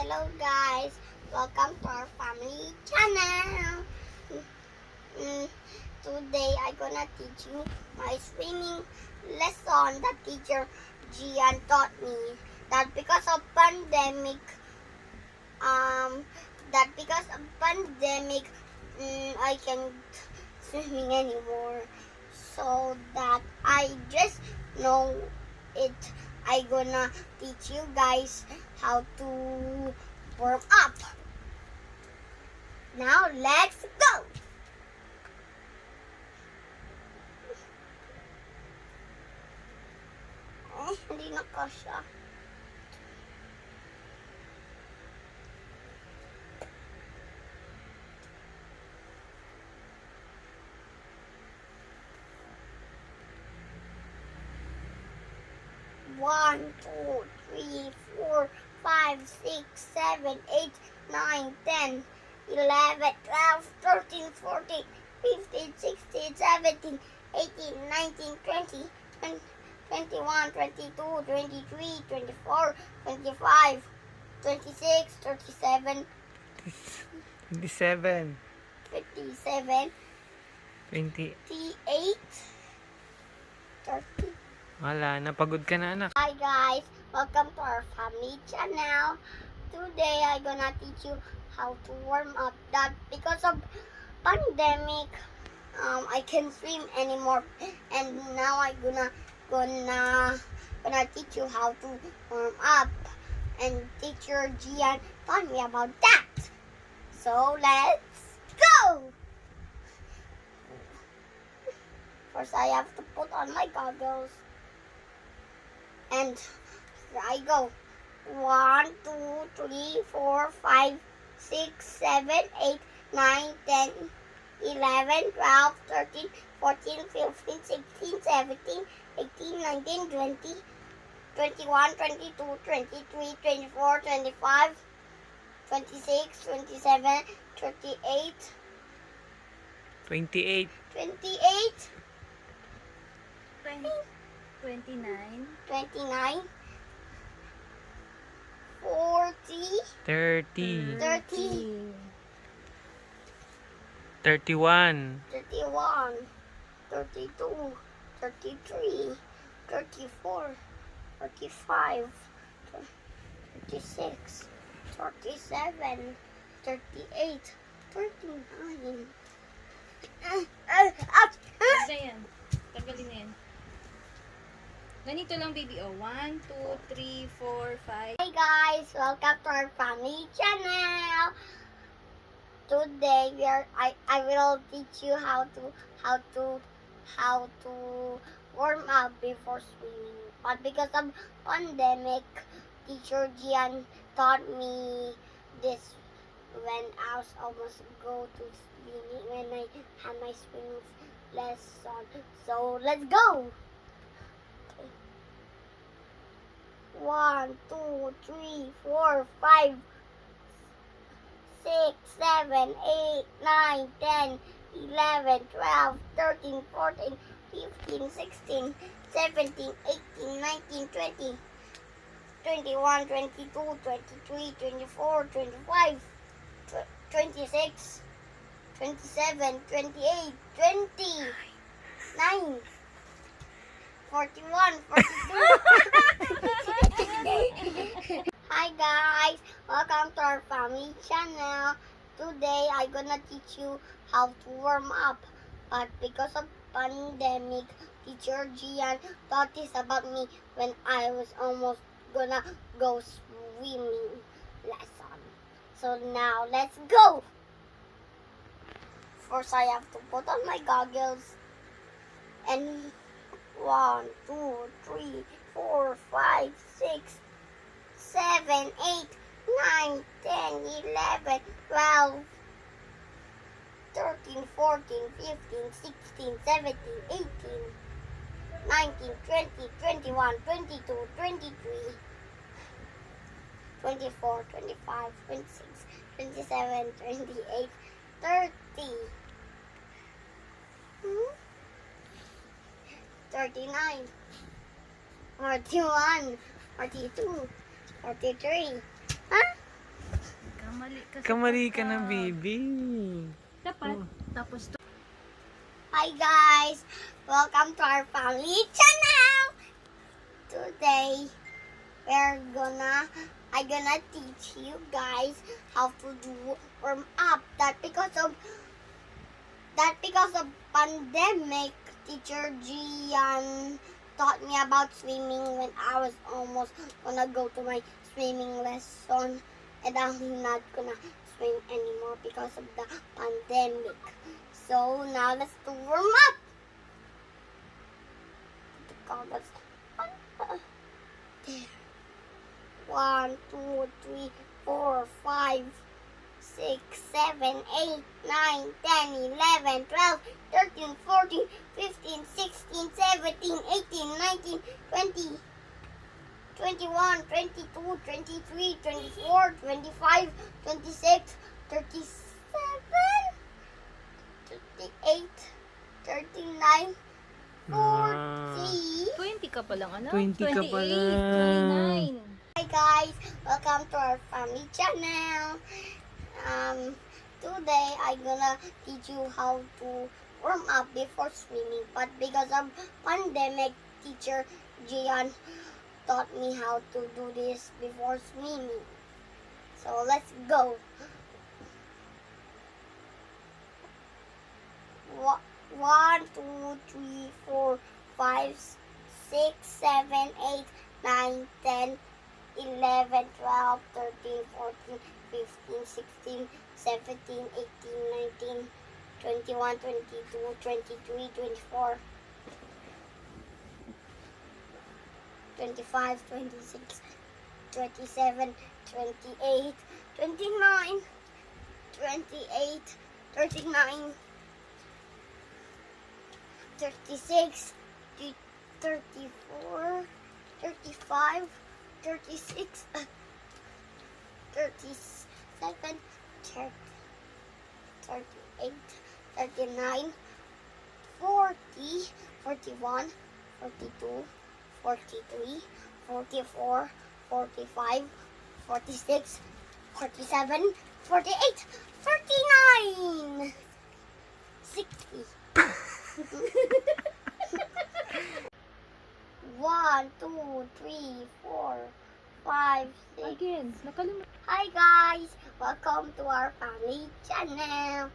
Hello guys, welcome to our family channel. Today I'm gonna teach you my swimming lesson that teacher Gian taught me. That because of pandemic, I can't swimming anymore. So that I just know it. I gonna teach you guys how to warm up. Now let's go. Hindi na kasya. One, two, three, 4, 5, 6, 7, 8, 9, 10, 11, 12, 13, 14, 15, 16, 17, 18, 19, 20, 21, 22, 23, 24, 25, 26, 37, 27, 57, 20. 28, 30. Wala, napagod ka na anak. Hi guys, welcome to our family channel. Today I'm gonna teach you how to warm up. That because of pandemic, I can't swim anymore, and now I'm gonna teach you how to warm up. And teacher Gian taught me about that. So let's go. First, I have to put on my goggles. And here I go. 1, 2, 3, 4, 5, 6, 7, 8, 9, 10, 11, 12, 13, 14, 15, 16, 17, 18, 19, 20, 21, 22, 23, 24, 25, 26, 27, 38, 28, 28, 29, 29, 40, 30, 30, 31, 31, 32, 33, 34, 35, 36, 37, 38, 39. na yan. Tagalin na yan. Ganito lang, baby. Oh, 1, 2, 3, 4, 5. Hey guys, welcome to our family channel. Today I will teach you how to warm up before swimming. But because of pandemic, teacher Gian taught me this when I was almost go to swimming, when I had my swimming lesson. So let's go. 1, 2, 3, 4, 5, 6, 7, 8, 9, 10, 11, 12, 13, 14, 15, 16, 17, 18, 19, 20, 21, 22, 23, 24, 25, 26, 27, 28, 29, 41, 42. Hi guys, welcome to our family channel. Today I'm gonna teach you how to warm up. But because of pandemic, teacher Gian taught this about me when I was almost gonna go swimming lesson. So now let's go. First I have to put on my goggles and 1, 2, 3, 4, 5, 6, 7, 8, 9, 10, 11, 12, 13, 14, 15, 16, 17, 18, 19, 20, 21, 22, 23, 24, 25, 26, 27, 28, 30. 39, 41, 42, 43, huh? Kamali ka sa Kamali ka na, tapat. baby. Tapat. Oh. Tapos to. Hi guys, welcome to our family channel. Today I'm gonna teach you guys how to do warm up. That because of pandemic, teacher Gian taught me about swimming when I was almost gonna go to my swimming lesson, and I'm not gonna swim anymore because of the pandemic. So now let's do warm up. There. 1, 2, 3, 4, 5, 6, 7, 8, 9, 10, 11, 12, 13, 14, 15, 16, 17, 18, 19, 20, 21, 22, 23, 24, 25, 26, 37, 38, 39, 40. 20 ka pa lang, ano? 20 ka pa 28, lang. 29. Hi guys, welcome to our family channel. Today I'm gonna teach you how to warm up before swimming. But because of pandemic, teacher Gian taught me how to do this before swimming. So let's go. 1, 2, 3, 4, 5, 6, 7, 8, 9, 10, 11, 12, 13, 14, 15, 16, 17, 18, 19, 21, 22, 23, 24, 25, 26, 27, 28, 29, 28, 39, 36, 34, 35, 36, 37, 30, 38, 39, 40, 41, 42, 43, 44, 45, 46, 47, 48, 49, 60. 1, 2, 3, 4, 5, 6. Again, nakalimutan. Hi guys, welcome to our family channel.